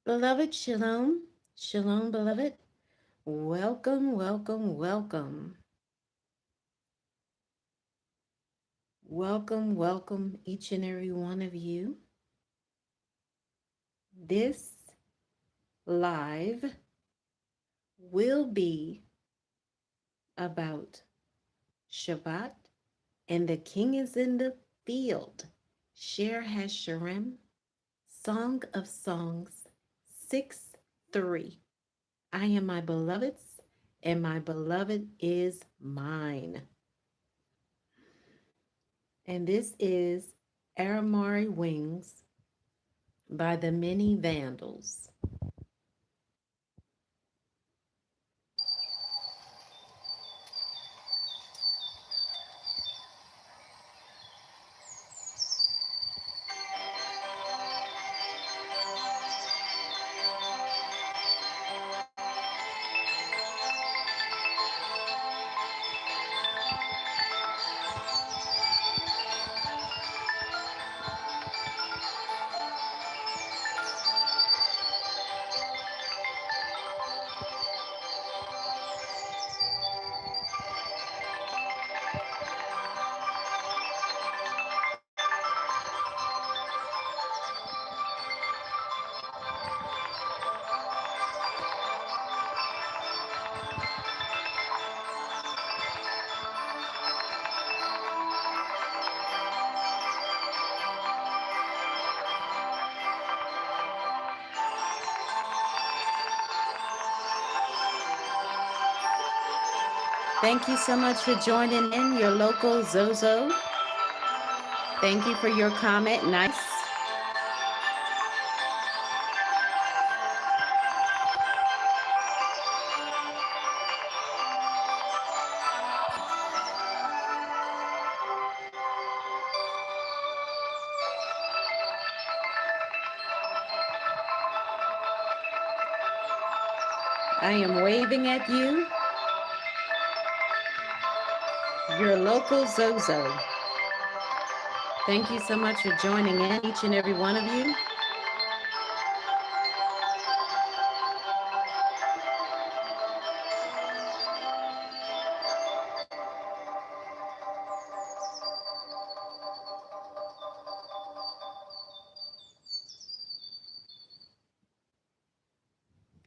Beloved, shalom. Shalom, beloved. Welcome, welcome, welcome. Welcome, welcome, each and every one of you. This live will be about Shabbat, and the king is in the field. Shir HaShirim, Song of Songs 6:3. I am my beloved's, and my beloved is mine. And this is AOMORI Wings by the Many Vandals. Thank you so much for joining in, your local Zozo. Thank you for your comment. Nice. I am waving at you, your local Zozo. Thank you so much for joining in, each and every one of you.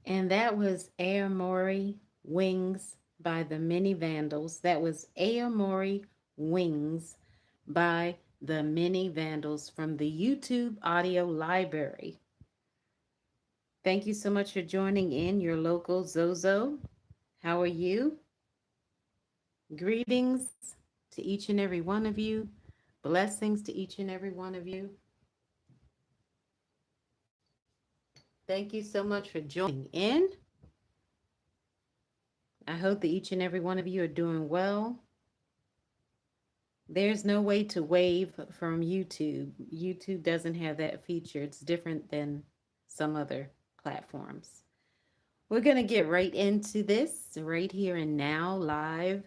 And that was AOMORI Wings by the Many Vandals. That was AOMORI Wings by the Many Vandals from the YouTube audio library. Thank you so much for joining in, your local Zozo. How are you? Greetings to each and every one of you. Blessings to each and every one of you. Thank you so much for joining in. I hope that each and every one of you are doing well. There's no way to wave from YouTube. YouTube doesn't have that feature. It's different than some other platforms. We're going to get right into this right here and now, live.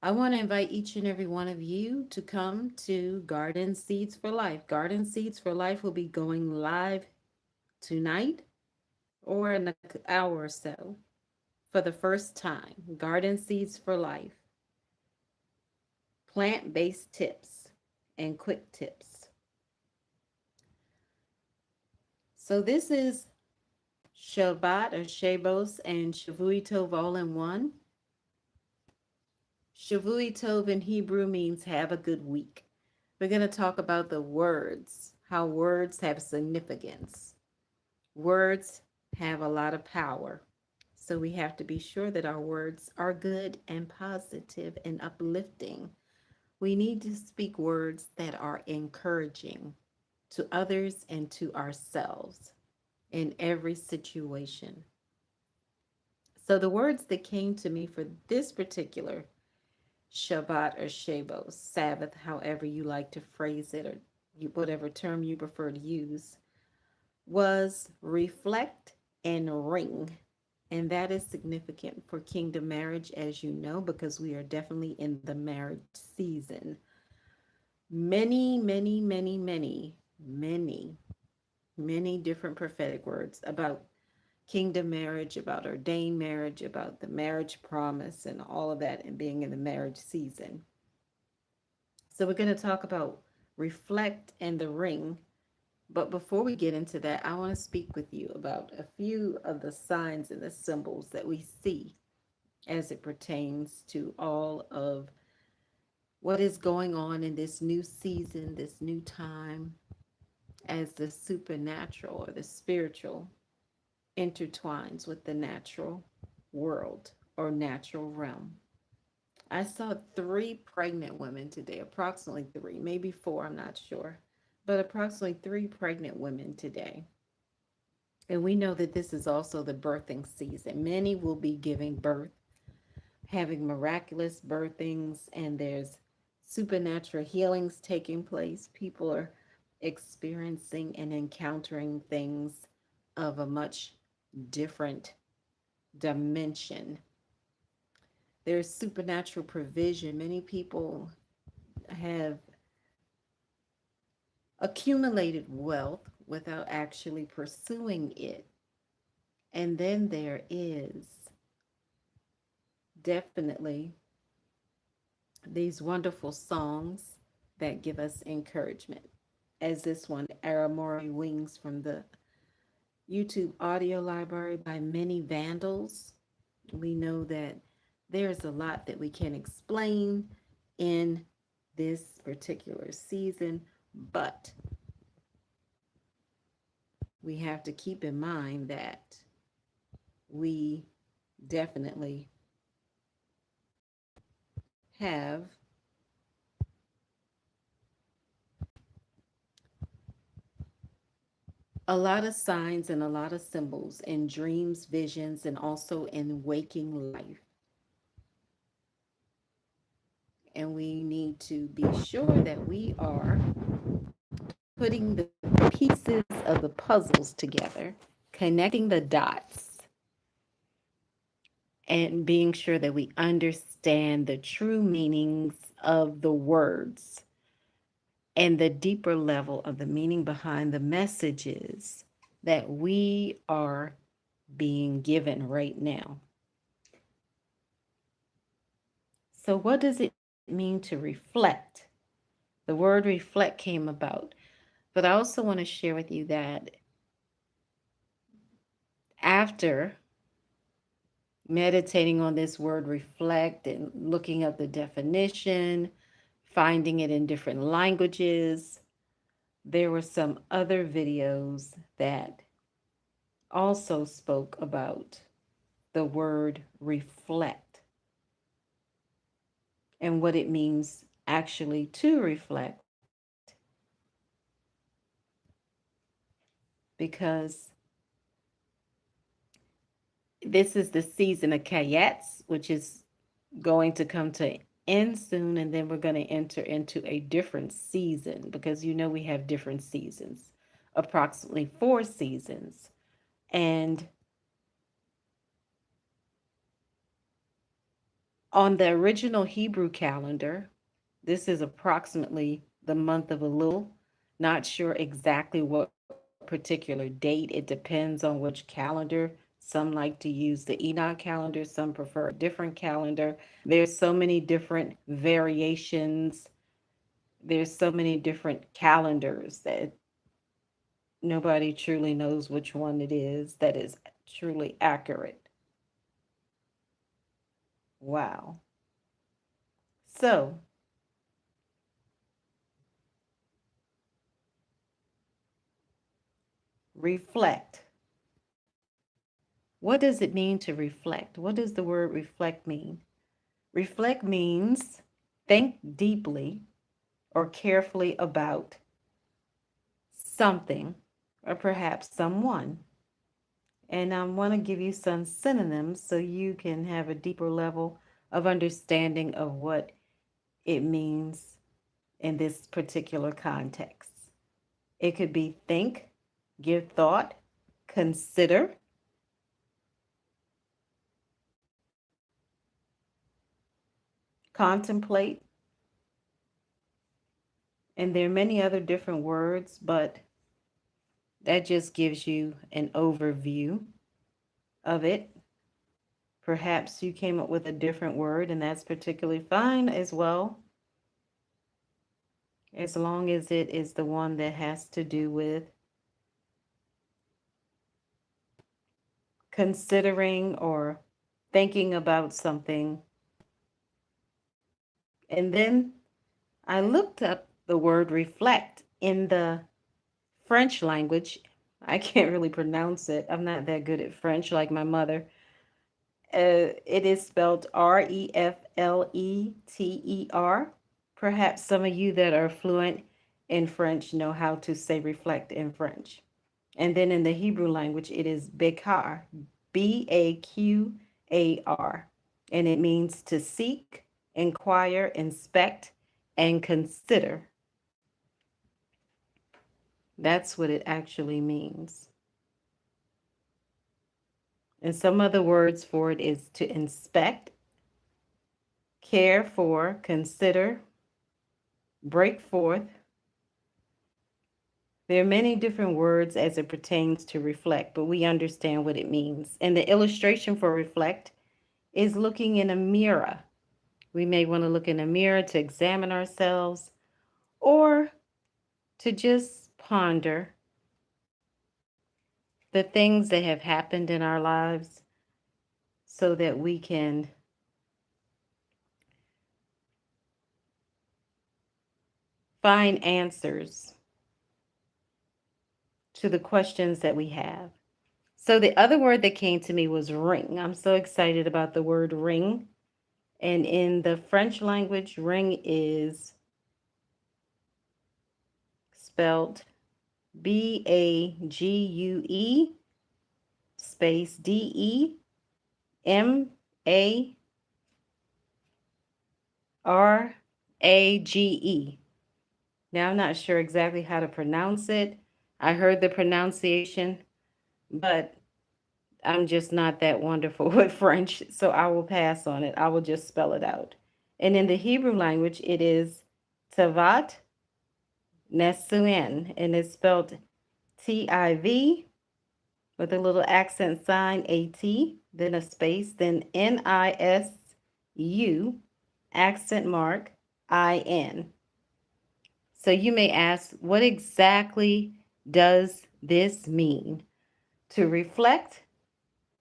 I want to invite each and every one of you to come to Garden Seeds for Life. Garden Seeds for Life will be going live tonight or in an hour or so for the first time. Garden Seeds for Life. Plant-based tips and quick tips. So this is Shabbat or Shabos and Shavuah Tov all in one. Shavuah Tov in Hebrew means have a good week. We're going to talk about the words, how words have significance. Words have a lot of power. So we have to be sure that our words are good and positive and uplifting. We need to speak words that are encouraging to others and to ourselves in every situation. So the words that came to me for this particular Shabbat or Shabbat, Sabbath, however you like to phrase it, or whatever term you prefer to use, was reflect and ring. And that is significant for kingdom marriage, as you know, because we are definitely in the marriage season. Many, many, many, many, many Many different prophetic words about kingdom marriage, about ordained marriage, about the marriage promise, and all of that, and being in the marriage season. So, we're going to talk about reflect and the ring. But before we get into that, I want to speak with you about a few of the signs and the symbols that we see as it pertains to all of what is going on in this new season, this new time, as the supernatural or the spiritual intertwines with the natural world or natural realm. I saw three pregnant women today, approximately three, maybe four, I'm not sure, but approximately three pregnant women today. And we know that this is also the birthing season. Many will be giving birth, having miraculous birthings, and there's supernatural healings taking place. People are experiencing and encountering things of a much different dimension. There's supernatural provision. Many people have accumulated wealth without actually pursuing it. And then there is definitely these wonderful songs that give us encouragement, as this one, AOMORI Wings, from the YouTube audio library by many Vandals. We know that there's a lot that we can explain in this particular season, but we have to keep in mind that we definitely have a lot of signs and a lot of symbols in dreams, visions, and also in waking life. And we need to be sure that we are putting the pieces of the puzzles together, connecting the dots, and being sure that we understand the true meanings of the words and the deeper level of the meaning behind the messages that we are being given right now. So, what does it mean to reflect? The word reflect came about, but I also want to share with you that after meditating on this word reflect and looking up the definition, finding it in different languages, there were some other videos that also spoke about the word reflect and what it means actually to reflect, because this is the season of Kayets, which is going to come to end soon, and then we're going to enter into a different season, because you know we have different seasons, approximately 4 seasons. And on the original Hebrew calendar, this is approximately the month of Elul. Not sure exactly what particular date. It depends on which calendar. Some like to use the Enoch calendar, some prefer a different calendar. There's so many different variations. There's so many different calendars that nobody truly knows which one it is that is truly accurate. Wow. So, reflect. What does it mean to reflect? What does the word reflect mean? Reflect means think deeply or carefully about something or perhaps someone. And I want to give you some synonyms so you can have a deeper level of understanding of what it means in this particular context. It could be think, give thought, consider, contemplate, and there are many other different words, but That just gives you an overview of it. Perhaps you came up with a different word, and that's particularly fine as well, as long as it is the one that has to do with considering or thinking about something. And then I looked up the word reflect in the French language. I can't really pronounce it. I'm not that good at French like my mother. It is spelled Refleter. Perhaps some of you that are fluent in French know how to say reflect in French. And then in the Hebrew language, it is Bekar, Baqar. And it means to seek, inquire, inspect, and consider. That's what it actually means. And some other words for it is to inspect, care for, consider, break forth. There are many different words as it pertains to reflect, but we understand what it means. And the illustration for reflect is looking in a mirror. We may want to look in a mirror to examine ourselves or to just ponder the things that have happened in our lives so that we can find answers to the questions that we have. So the other word that came to me was ring. I'm so excited about the word ring. And in the French language, ring is spelled Bague space Demarage. Now, I'm not sure exactly how to pronounce it. I heard the pronunciation, but I'm just not that wonderful with French, so I will pass on it. I will just spell it out. And in the Hebrew language, it is Tavat Nesuin, and it's spelled Tiv with a little accent sign, AT, then a space, then NISU, accent mark, IN. So you may ask, what exactly does this mean? To reflect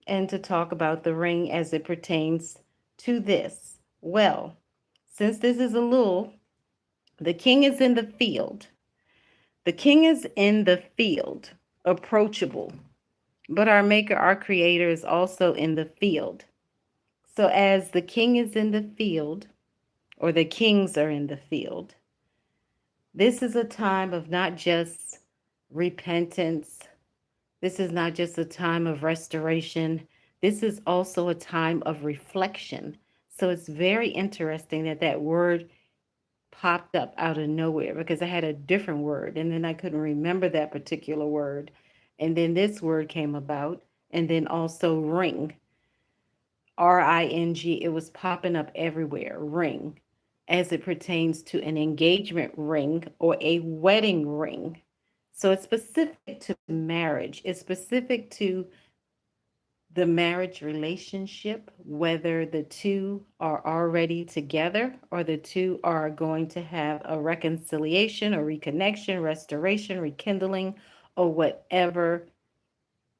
and to talk about the ring as it pertains to this. Well, since this is a lul, the king is in the field. The king is in the field, approachable. But our maker, our creator, is also in the field. So as the king is in the field, or the kings are in the field, this is a time of not just repentance. This is not just a time of restoration. This is also a time of reflection. So it's very interesting that that word popped up out of nowhere because I had a different word and then I couldn't remember that particular word. And then this word came about, and then also ring, RING. It was popping up everywhere, ring, as it pertains to an engagement ring or a wedding ring. So it's specific to marriage, it's specific to the marriage relationship, whether the two are already together or the two are going to have a reconciliation or reconnection, restoration, rekindling, or whatever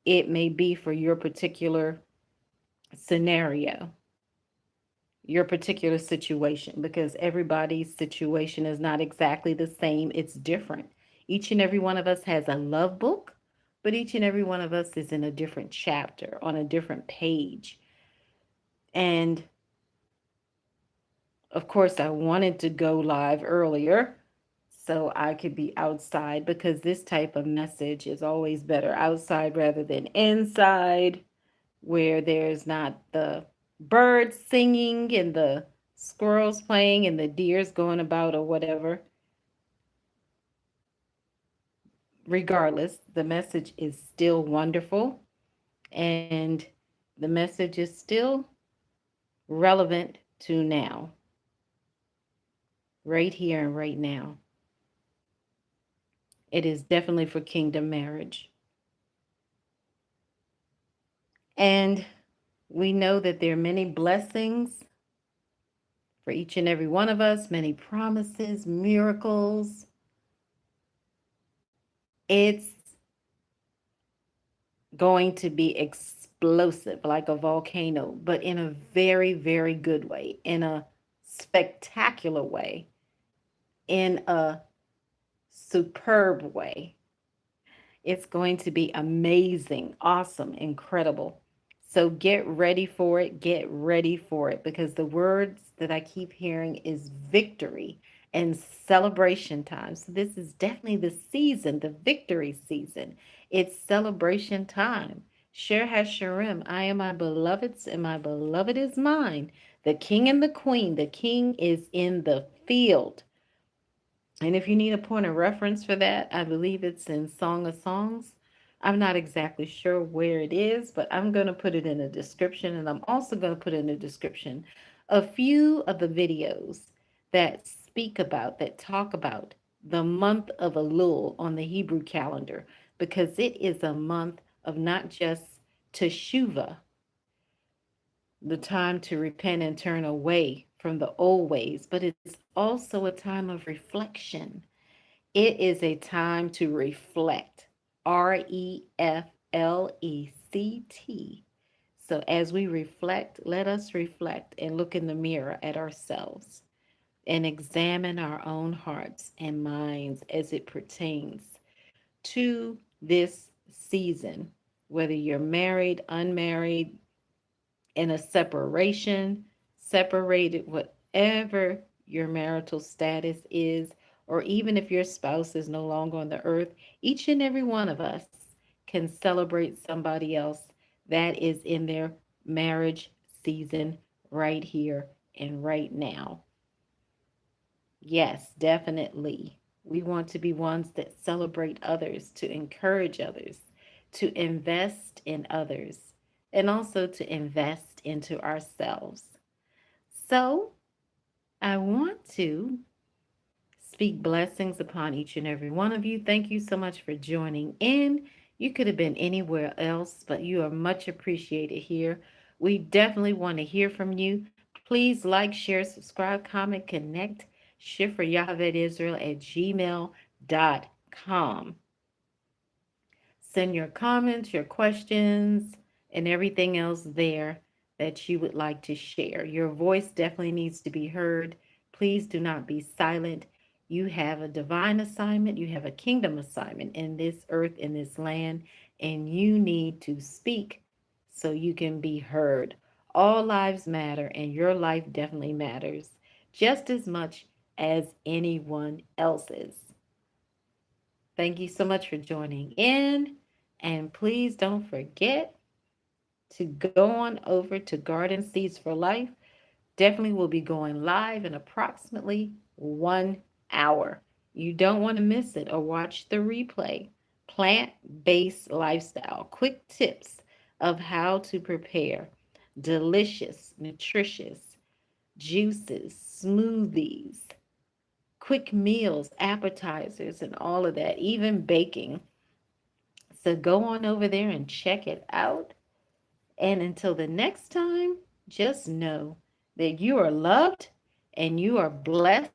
it may be for your particular scenario, your particular situation, because everybody's situation is not exactly the same. It's different. Each and every one of us has a love book, but each and every one of us is in a different chapter, on a different page. And of course, I wanted to go live earlier so I could be outside because this type of message is always better outside rather than inside, where there's not the birds singing and the squirrels playing and the deers going about or whatever. Regardless, the message is still wonderful and the message is still relevant to now, right here and right now. It is definitely for kingdom marriage. And we know that there are many blessings for each and every one of us, many promises, miracles. It's going to be explosive like a volcano, but in a very, very good way, in a spectacular way, in a superb way. It's going to be amazing, awesome, incredible. So get ready for it. Get ready for it because the words that I keep hearing is victory and celebration time. So this is definitely the season, the victory season. It's celebration time. Sher Hashirim, I am my beloved's and my beloved is mine. The king and the queen, the king is in the field. And if you need a point of reference for that, I believe it's in Song of Songs. I'm not exactly sure where it is, but I'm going to put it in a description. And I'm also going to put in a description a few of the videos that speak about, that talk about the month of Elul on the Hebrew calendar, because it is a month of not just teshuvah, the time to repent and turn away from the old ways, but it's also a time of reflection. It is a time to reflect. REFLECT. So as we reflect, let us reflect and look in the mirror at ourselves and examine our own hearts and minds as it pertains to this season, whether you're married, unmarried, in a separation, separated, whatever your marital status is, or even if your spouse is no longer on the earth, each and every one of us can celebrate somebody else that is in their marriage season right here and right now. Yes, definitely. We want to be ones that celebrate others, to encourage others, to invest in others, and also to invest into ourselves. So, I want to speak blessings upon each and every one of you. Thank you so much for joining in. You could have been anywhere else, but you are much appreciated here. We definitely want to hear from you. Please like, share, subscribe, comment, connect. shifrahyochevedyisrael@gmail.com. Send your comments, your questions, and everything else there that you would like to share. Your voice definitely needs to be heard. Please do not be silent. You have a divine assignment, you have a kingdom assignment in this earth, in this land, and you need to speak so you can be heard. All lives matter, and your life definitely matters just as much as anyone else's. Thank you so much for joining in. And please don't forget to go on over to Garden Seeds for Life. Definitely will be going live in approximately 1 hour. You don't want to miss it or watch the replay. Plant-based lifestyle. Quick tips of how to prepare delicious, nutritious juices, smoothies, quick meals, appetizers, and all of that, even baking. So go on over there and check it out. And until the next time, just know that you are loved and you are blessed.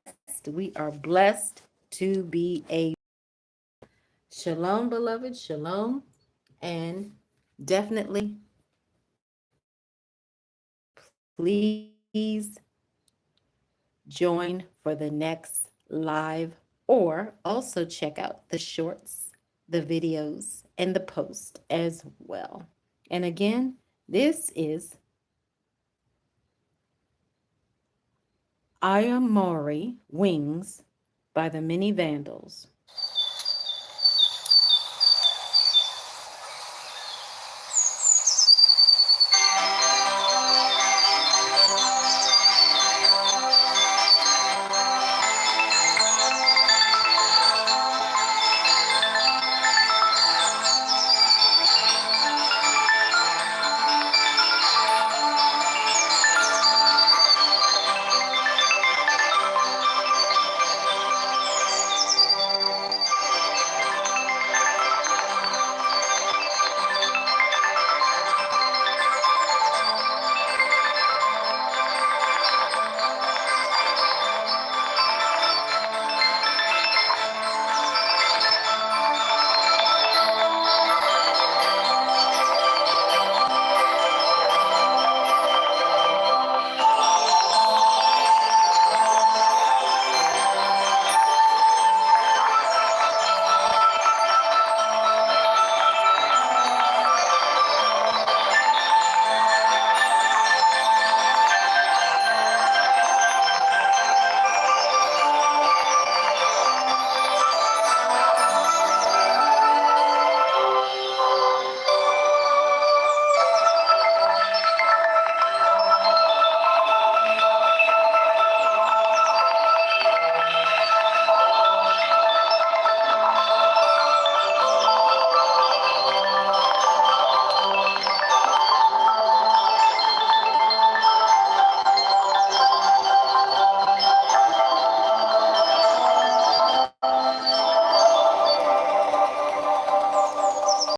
We are blessed to be a shalom, beloved, shalom. And definitely, please join for the next live or also check out the shorts, the videos, and the post as well. And again, this is AOMORI Wings by the Many Vandals.